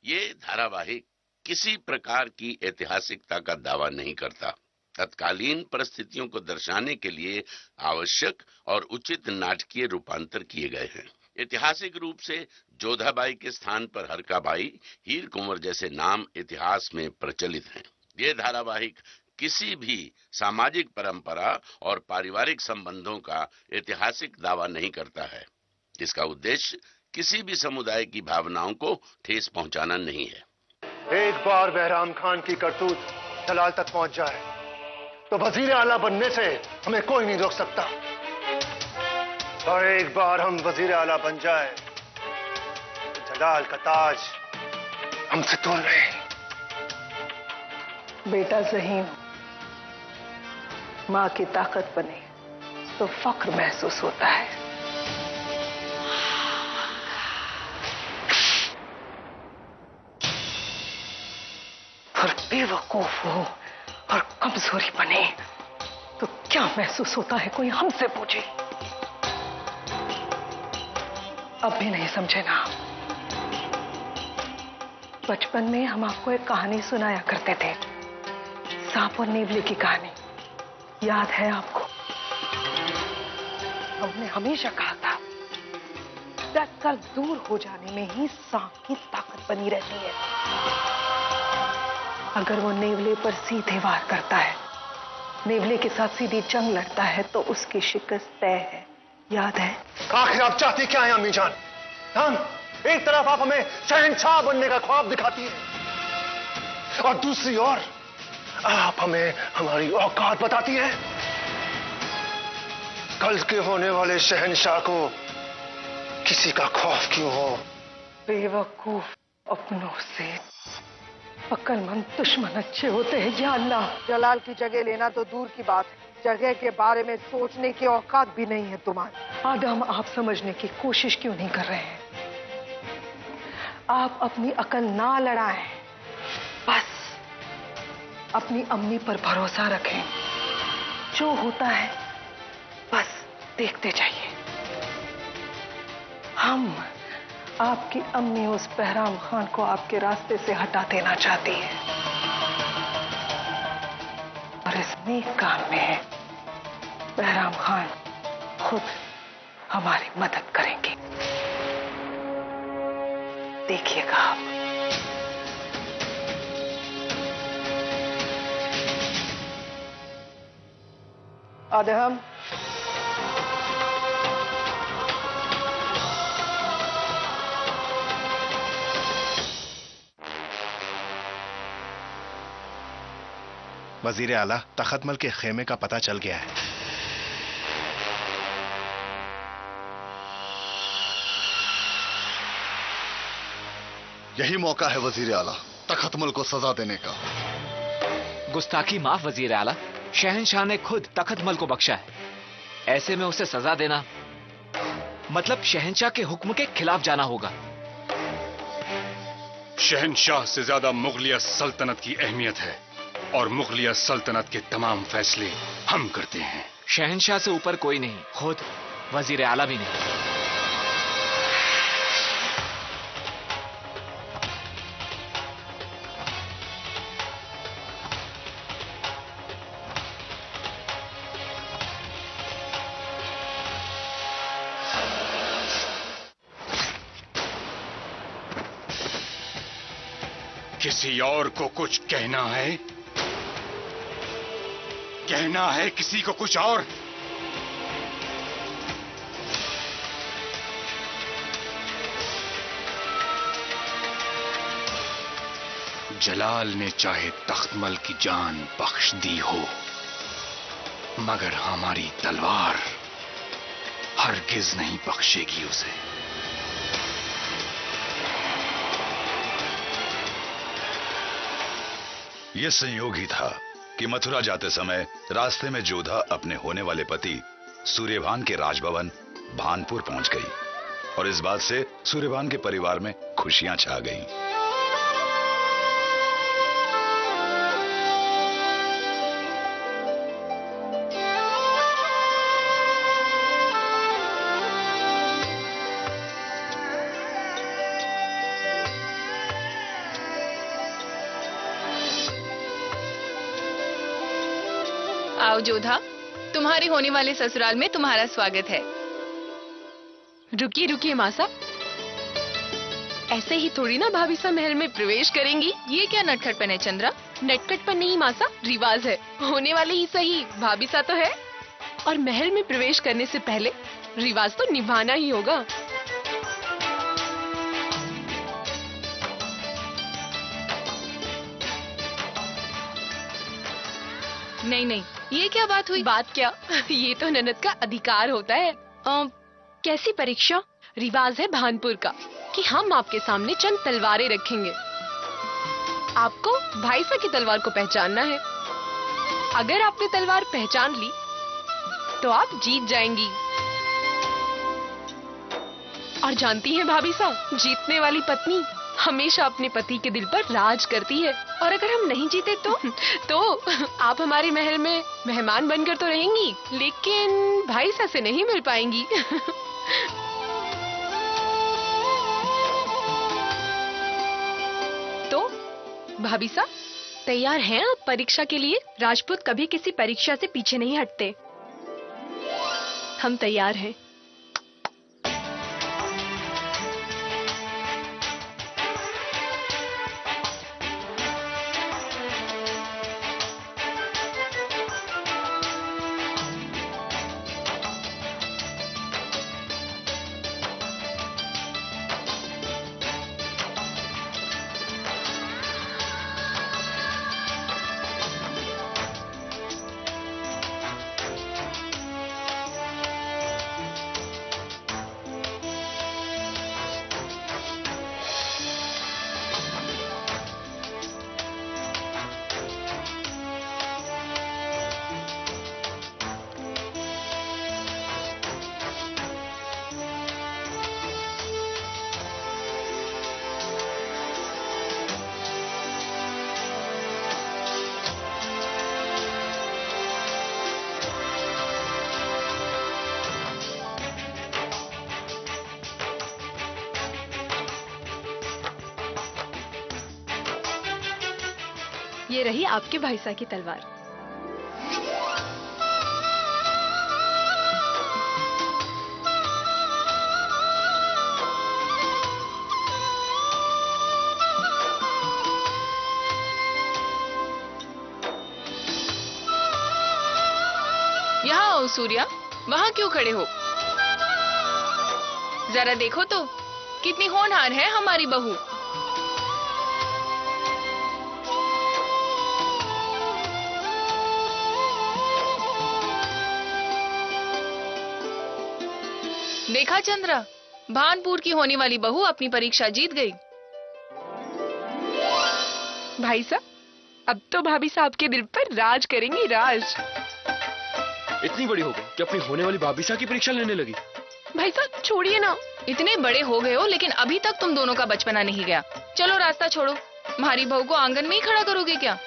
ये धारावाहिक किसी प्रकार की ऐतिहासिकता का दावा नहीं करता। तत्कालीन परिस्थितियों को दर्शाने के लिए आवश्यक और उचित नाटकीय रूपांतर किए गए हैं। ऐतिहासिक रूप से जोधाबाई के स्थान पर हरकाबाई, हीर कुंवर जैसे नाम इतिहास में प्रचलित हैं। ये धारावाहिक किसी भी सामाजिक परंपरा और पारिवारिक संबंधों का ऐतिहासिक दावा नहीं करता है। इसका उद्देश्य किसी भी समुदाय की भावनाओं को ठेस पहुंचाना नहीं है। एक बार बहराम खान की करतूत जलाल तक पहुंच जाए तो वजीर आला बनने से हमें कोई नहीं रोक सकता, और एक बार हम वजीर आला बन जाए तो जलाल का ताज हमसे दूर रहे। बेटा ज़हीन, मां की ताकत बने तो फख्र महसूस होता है। और बेवकूफ हो और कमजोरी बने तो क्या महसूस होता है, कोई हमसे पूछे। अब भी नहीं समझे ना? बचपन में हम आपको एक कहानी सुनाया करते थे, सांप और नेवले की कहानी, याद है आपको? हमने हमेशा कहा था डट कर दूर हो जाने में ही सांप की ताकत बनी रहती है। अगर वो नेवले पर सीधे वार करता है, नेवले के साथ सीधी जंग लड़ता है तो उसकी शिकस्त तय है, याद है? आखिर आप चाहती क्या है अम्मी जान? हम एक तरफ आप हमें शहंशाह बनने का ख्वाब दिखाती है और दूसरी ओर आप हमें हमारी औकात बताती है। कल के होने वाले शहंशाह को किसी का खौफ क्यों हो? बेवकूफ अपनों से अक्लमंद दुश्मन अच्छे होते हैं। या अल्लाह, जलाल की जगह लेना तो दूर की बात है, जगह के बारे में सोचने की औकात भी नहीं है तुम्हारी। आदम, आप समझने की कोशिश क्यों नहीं कर रहे हैं? आप अपनी अकल ना लड़ाएं, बस अपनी अम्मी पर भरोसा रखें। जो होता है बस देखते जाइए। हम आपकी अम्मी उस बहराम खान को आपके रास्ते से हटा देना चाहती है, और इस नेक काम में बहराम खान खुद हमारी मदद करेंगे। देखिएगा आप। आदम, वजीर आला, तख्तमल के खेमे का पता चल गया है। यही मौका है वजीर आला तख्तमल को सजा देने का। गुस्ताखी माफ वजीर आला, शहंशाह ने खुद तख्तमल को बख्शा है, ऐसे में उसे सजा देना मतलब शहंशाह के हुक्म के खिलाफ जाना होगा। शहंशाह से ज्यादा मुगलिया सल्तनत की अहमियत है और मुगलिया सल्तनत के तमाम फैसले हम करते हैं। शहंशाह से ऊपर कोई नहीं, खुद वजीर आला भी नहीं। किसी और को कुछ कहना है? कहना है किसी को कुछ और? जलाल ने चाहे तख्तमल की जान बख्श दी हो, मगर हमारी तलवार हरगिज नहीं बख्शेगी उसे। यह संयोग ही था कि मथुरा जाते समय रास्ते में जोधा अपने होने वाले पति सूर्यभान के राजभवन भानपुर पहुंच गई, और इस बात से सूर्यभान के परिवार में खुशियां छा गईं। आओ जोधा, तुम्हारे होने वाले ससुराल में तुम्हारा स्वागत है। रुकिए रुकिए माँ साहब, ऐसे ही थोड़ी ना भाभी सा महल में प्रवेश करेंगी। ये क्या नटखटपन है चंद्रा? नटखटपन नहीं माँ साहब, रिवाज है। होने वाले ही सही, भाभी सा तो है। और महल में प्रवेश करने से पहले रिवाज तो निभाना ही होगा। नहीं नहीं, ये क्या बात हुई? बात क्या, ये तो ननद का अधिकार होता है। कैसी परीक्षा? रिवाज है भानपुर का कि हम आपके सामने चंद तलवारें रखेंगे। आपको भाई सा की तलवार को पहचानना है। अगर आपने तलवार पहचान ली तो आप जीत जाएंगी। और जानती हैं भाभी सा, जीतने वाली पत्नी हमेशा अपने पति के दिल पर राज करती है। और अगर हम नहीं जीते तो आप हमारे महल में मेहमान बनकर तो रहेंगी, लेकिन भाई सा से नहीं मिल पाएंगी। तो भाभी सा तैयार हैं आप परीक्षा के लिए? राजपूत कभी किसी परीक्षा से पीछे नहीं हटते। हम तैयार हैं। ये रही आपके भाई सा की तलवार। यहाँ आओ सूर्या, वहाँ क्यों खड़े हो? जरा देखो तो कितनी होनहार है हमारी बहू। देखा चंद्रा, भानपुर की होने वाली बहू अपनी परीक्षा जीत गई। भाई साहब, अब तो भाभी साहब के दिल पर राज करेंगी, राज। इतनी बड़ी हो गई कि अपनी होने वाली भाभी सा की परीक्षा लेने लगी। भाई साहब छोड़िए ना। इतने बड़े हो गए हो लेकिन अभी तक तुम दोनों का बचपना नहीं गया। चलो रास्ता छोड़ो, हमारी बहू को आंगन में ही खड़ा करोगे क्या?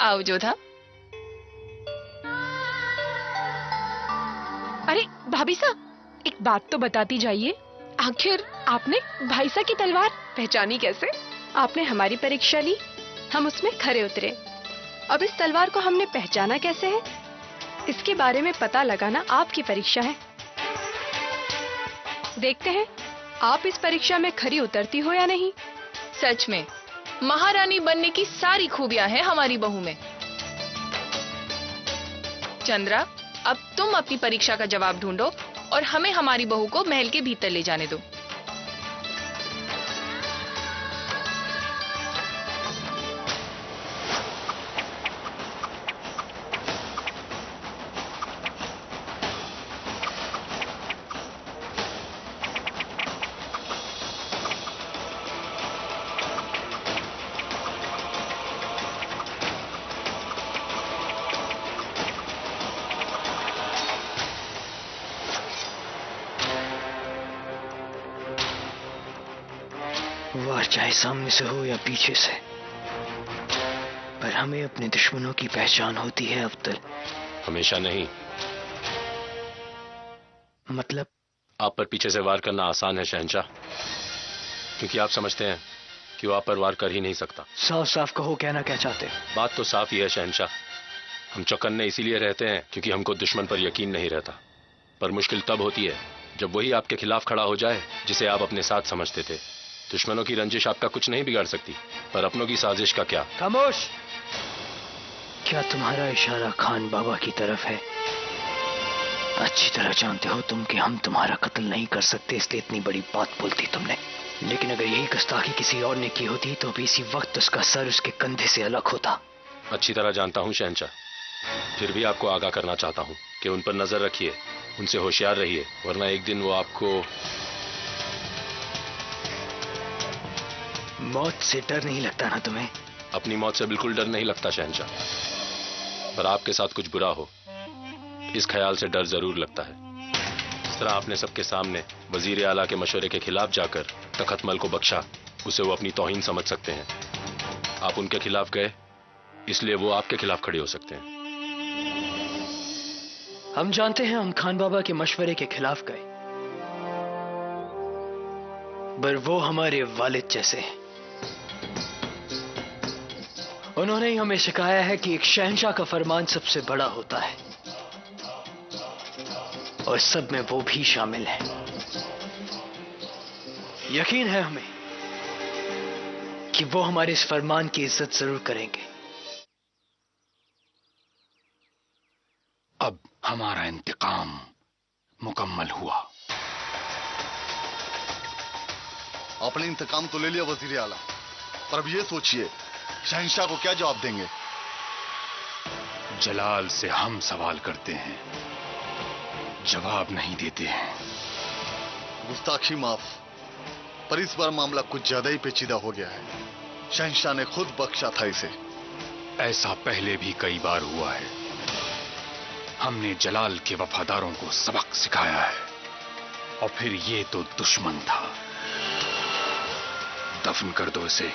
आओ जोधा। अरे भाभी साहब, एक बात तो बताती जाइए, आखिर आपने भाई सा की तलवार पहचानी कैसे? आपने हमारी परीक्षा ली, हम उसमें खरे उतरे। अब इस तलवार को हमने पहचाना कैसे है, इसके बारे में पता लगाना आपकी परीक्षा है। देखते हैं आप इस परीक्षा में खरी उतरती हो या नहीं। सच में महारानी बनने की सारी खूबियां हैं हमारी बहू में। चंद्रा, अब तुम अपनी परीक्षा का जवाब ढूंढो और हमें हमारी बहू को महल के भीतर ले जाने दो। वार चाहे सामने से हो या पीछे से, पर हमें अपने दुश्मनों की पहचान होती है अब्दुल। हमेशा नहीं। मतलब? आप पर पीछे से वार करना आसान है शहंशाह, क्योंकि आप समझते हैं कि वो आप पर वार कर ही नहीं सकता। साफ साफ कहो, कहना क्या चाहते? बात तो साफ ही है शहंशाह, हम चौकन्ने इसीलिए रहते हैं क्योंकि हमको दुश्मन पर यकीन नहीं रहता। पर मुश्किल तब होती है जब वही आपके खिलाफ खड़ा हो जाए जिसे आप अपने साथ समझते थे। दुश्मनों की रंजिश आपका कुछ नहीं बिगाड़ सकती, पर अपनों की साजिश का क्या। खामोश। क्या तुम्हारा इशारा खान बाबा की तरफ है? अच्छी तरह जानते हो तुम कि हम तुम्हारा कत्ल नहीं कर सकते, इसलिए इतनी बड़ी बात बोलती तुमने। लेकिन अगर यही गुस्ताखी किसी और ने की होती तो भी इसी वक्त उसका सर उसके कंधे से अलग होता। अच्छी तरह जानता हूं शहंशाह, फिर भी आपको आगाह करना चाहता हूं कि उन पर नजर रखिए, उनसे होशियार रहिए, वरना एक दिन वो आपको। मौत से डर नहीं लगता ना तुम्हें? अपनी मौत से बिल्कुल डर नहीं लगता शहंशाह, पर आपके साथ कुछ बुरा हो इस ख्याल से डर जरूर लगता है। जिस तरह आपने सबके सामने वजीर आला के मशवरे के खिलाफ जाकर तखतमल को बख्शा, उसे वो अपनी तौहीन समझ सकते हैं। आप उनके खिलाफ गए इसलिए वो आपके खिलाफ खड़े हो सकते हैं। हम जानते हैं हम खान बाबा के मशवरे के खिलाफ गए, पर वो हमारे वालिद जैसे हैं। उन्होंने ही हमें सिखाया है कि एक शहंशाह का फरमान सबसे बड़ा होता है, और सब में वो भी शामिल है। यकीन है हमें कि वो हमारे इस फरमान की इज्जत जरूर करेंगे। अब हमारा इंतकाम मुकम्मल हुआ। आपने इंतकाम तो ले लिया वजीर आला, पर अब ये सोचिए शहंशाह को क्या जवाब देंगे। जलाल से हम सवाल करते हैं, जवाब नहीं देते हैं। गुस्ताखी माफ, पर इस बार मामला कुछ ज्यादा ही पेचीदा हो गया है। शहंशाह ने खुद बख्शा था इसे। ऐसा पहले भी कई बार हुआ है। हमने जलाल के वफादारों को सबक सिखाया है, और फिर ये तो दुश्मन था। दफन कर दो इसे।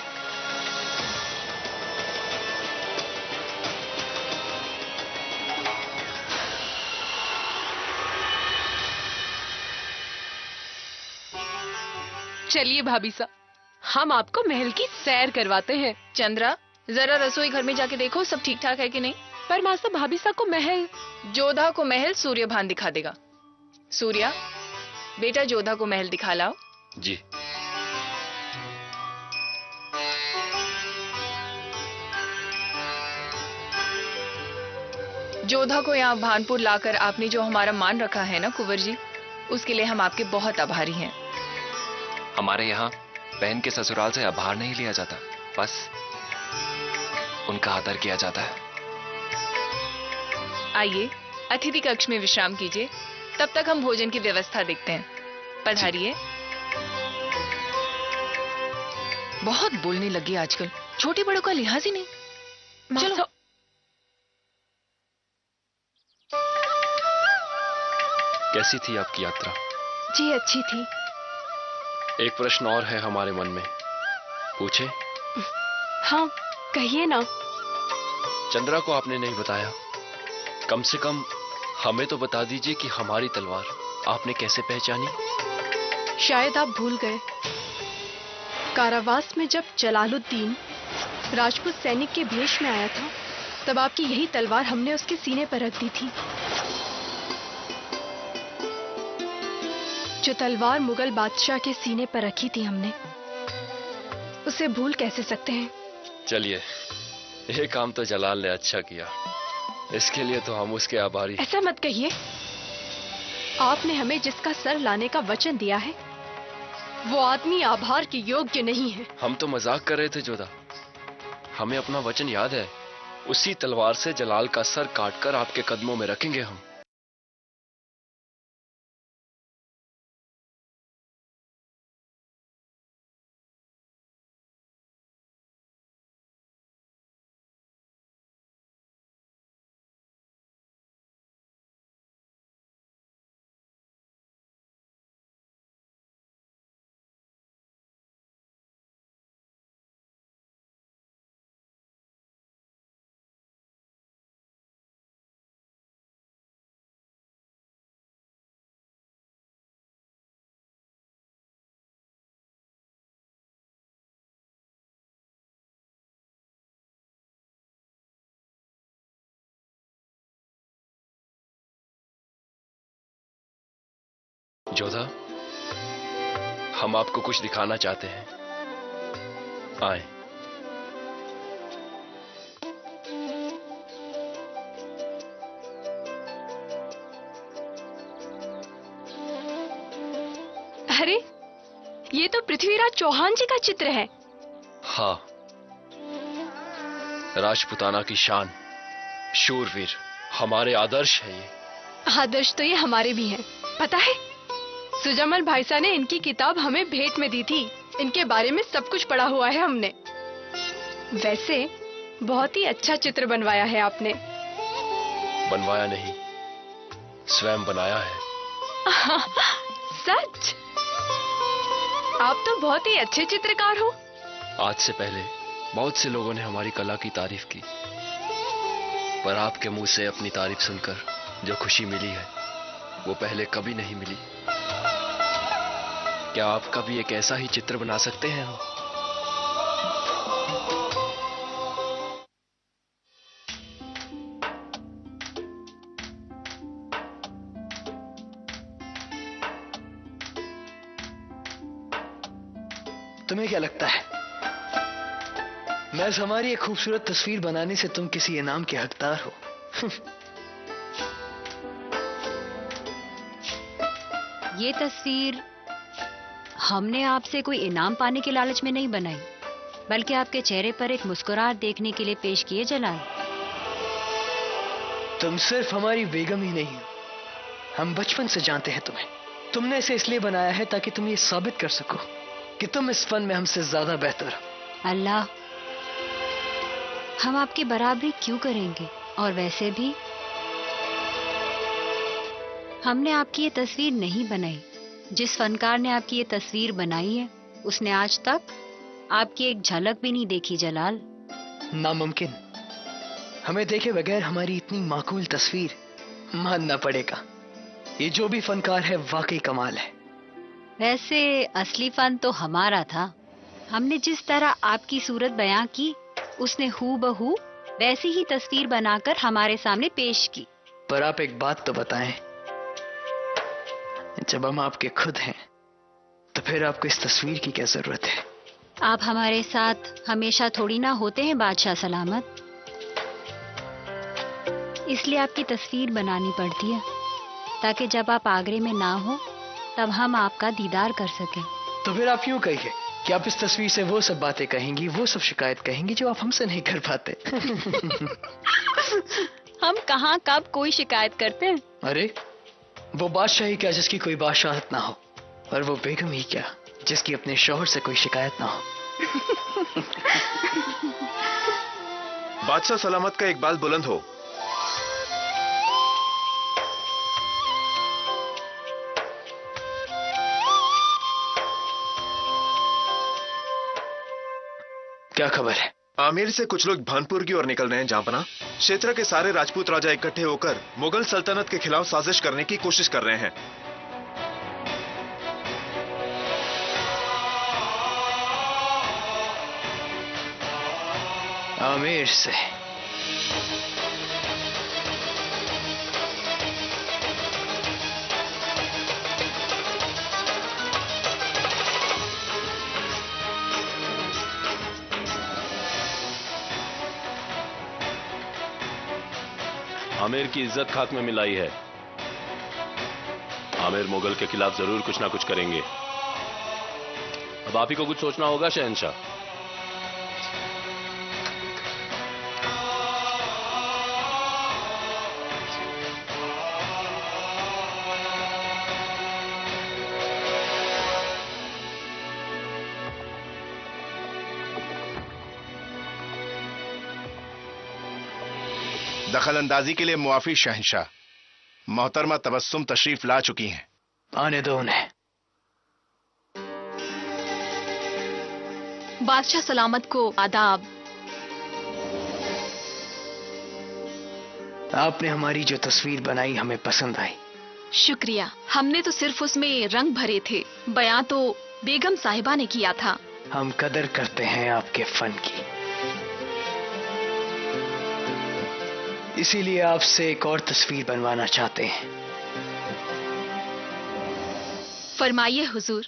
चलिए भाभी साहब, हम आपको महल की सैर करवाते हैं। चंद्रा, जरा रसोई घर में जाके देखो सब ठीक ठाक है कि नहीं। पर मास्टर भाभी साहब को महल। जोधा को महल सूर्यभान दिखा देगा। सूर्या, बेटा जोधा को महल दिखा लाओ। जी। जोधा को यहाँ भानपुर लाकर आपने जो हमारा मान रखा है ना कुंवर जी, उसके लिए हम आपके बहुत आभारी हैं। हमारे यहाँ बहन के ससुराल से आभार नहीं लिया जाता, बस उनका आदर किया जाता है। आइए अतिथि कक्ष में विश्राम कीजिए, तब तक हम भोजन की व्यवस्था देखते हैं। पधारिए। बहुत बोलने लगी आजकल, छोटे बड़ों का लिहाज ही नहीं। चलो। कैसी थी आपकी यात्रा? जी अच्छी थी। एक प्रश्न और है हमारे मन में, पूछे? हाँ कहिए ना। चंद्रा को आपने नहीं बताया, कम से कम हमें तो बता दीजिए कि हमारी तलवार आपने कैसे पहचानी? शायद आप भूल गए, कारावास में जब जलालुद्दीन राजपूत सैनिक के भेष में आया था, तब आपकी यही तलवार हमने उसके सीने पर रख दी थी। जो तलवार मुगल बादशाह के सीने पर रखी थी हमने, उसे भूल कैसे सकते हैं। चलिए, ये काम तो जलाल ने अच्छा किया, इसके लिए तो हम उसके आभारी। ऐसा मत कहिए, आपने हमें जिसका सर लाने का वचन दिया है, वो आदमी आभार के योग्य नहीं है। हम तो मजाक कर रहे थे जोधा, हमें अपना वचन याद है। उसी तलवार से जलाल का सर काटकर आपके कदमों में रखेंगे हम। जोधा, हम आपको कुछ दिखाना चाहते हैं, आए। अरे, ये तो पृथ्वीराज चौहान जी का चित्र है। हाँ, राजपुताना की शान, शूरवीर, हमारे आदर्श है ये। आदर्श तो ये हमारे भी हैं। पता है, सुजमल भाई साहब ने इनकी किताब हमें भेंट में दी थी। इनके बारे में सब कुछ पढ़ा हुआ है हमने। वैसे बहुत ही अच्छा चित्र बनवाया है आपने। बनवाया नहीं, स्वयं बनाया है। सच? आप तो बहुत ही अच्छे चित्रकार हो। आज से पहले बहुत से लोगों ने हमारी कला की तारीफ की, पर आपके मुंह से अपनी तारीफ सुनकर जो खुशी मिली है वो पहले कभी नहीं मिली। क्या आप कभी एक ऐसा ही चित्र बना सकते हैं? तुम्हें क्या लगता है, महज हमारी एक खूबसूरत तस्वीर बनाने से तुम किसी इनाम के हकदार हो? ये तस्वीर हमने आपसे कोई इनाम पाने के लालच में नहीं बनाई, बल्कि आपके चेहरे पर एक मुस्कुराहट देखने के लिए पेश किए जलाल। तुम सिर्फ हमारी बेगम ही नहीं हो, हम बचपन से जानते हैं तुम्हें। तुमने इसे इसलिए बनाया है ताकि तुम ये साबित कर सको कि तुम इस फन में हमसे ज्यादा बेहतर हो। अल्लाह, हम आपकी बराबरी क्यों करेंगे? और वैसे भी हमने आपकी ये तस्वीर नहीं बनाई। जिस फनकार ने आपकी ये तस्वीर बनाई है उसने आज तक आपकी एक झलक भी नहीं देखी जलाल। नामुमकिन। हमें देखे बगैर हमारी इतनी माकूल तस्वीर मानना पड़ेगा। ये जो भी फनकार है वाकई कमाल है। वैसे असली फन तो हमारा था। हमने जिस तरह आपकी सूरत बयां की, उसने हूबहू वैसी ही तस्वीर बनाकर हमारे सामने पेश की। पर आप एक बात तो बताएं, जब हम आपके खुद हैं तो फिर आपको इस तस्वीर की क्या जरूरत है? आप हमारे साथ हमेशा थोड़ी ना होते हैं बादशाह सलामत, इसलिए आपकी तस्वीर बनानी पड़ती है ताकि जब आप आगरे में ना हो तब हम आपका दीदार कर सकें। तो फिर आप यूं कहिए कि आप इस तस्वीर से वो सब बातें कहेंगी, वो सब शिकायत कहेंगी जो आप हमसे नहीं कर पाते। हम कहाँ कब कोई शिकायत करते हैं? अरे वो बादशाह ही क्या जिसकी कोई बादशाहत ना हो, और वो बेगम ही क्या जिसकी अपने शौहर से कोई शिकायत ना हो। बादशाह सलामत का इकबाल बुलंद हो। क्या खबर है? आमेर से कुछ लोग भानपुर की ओर निकल रहे हैं जहांपना। क्षेत्र के सारे राजपूत राजा इकट्ठे होकर मुगल सल्तनत के खिलाफ साजिश करने की कोशिश कर रहे हैं। आमेर से? आमेर की इज्जत खात्मे में लाई है। आमेर मुगल के खिलाफ जरूर कुछ ना कुछ करेंगे। अब आप ही को कुछ सोचना होगा शहंशाह। दखल अंदाजी के लिए मुआफी शहंशाह। मोहतरमा तबस्सुम तशरीफ ला चुकी हैं। आने दो उन्हें। बादशाह सलामत को आदाब। आपने हमारी जो तस्वीर बनाई हमें पसंद आई। शुक्रिया। हमने तो सिर्फ उसमें रंग भरे थे, बयां तो बेगम साहिबा ने किया था। हम कदर करते हैं आपके फन की, इसीलिए आपसे एक और तस्वीर बनवाना चाहते हैं। फरमाइए हुजूर,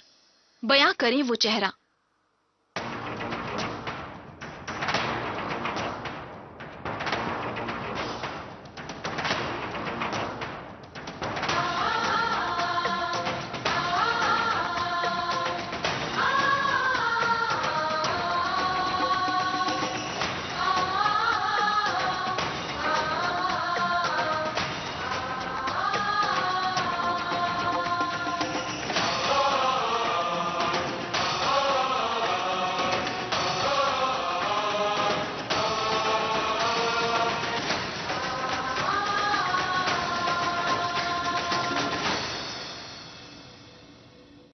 बयां करें वो चेहरा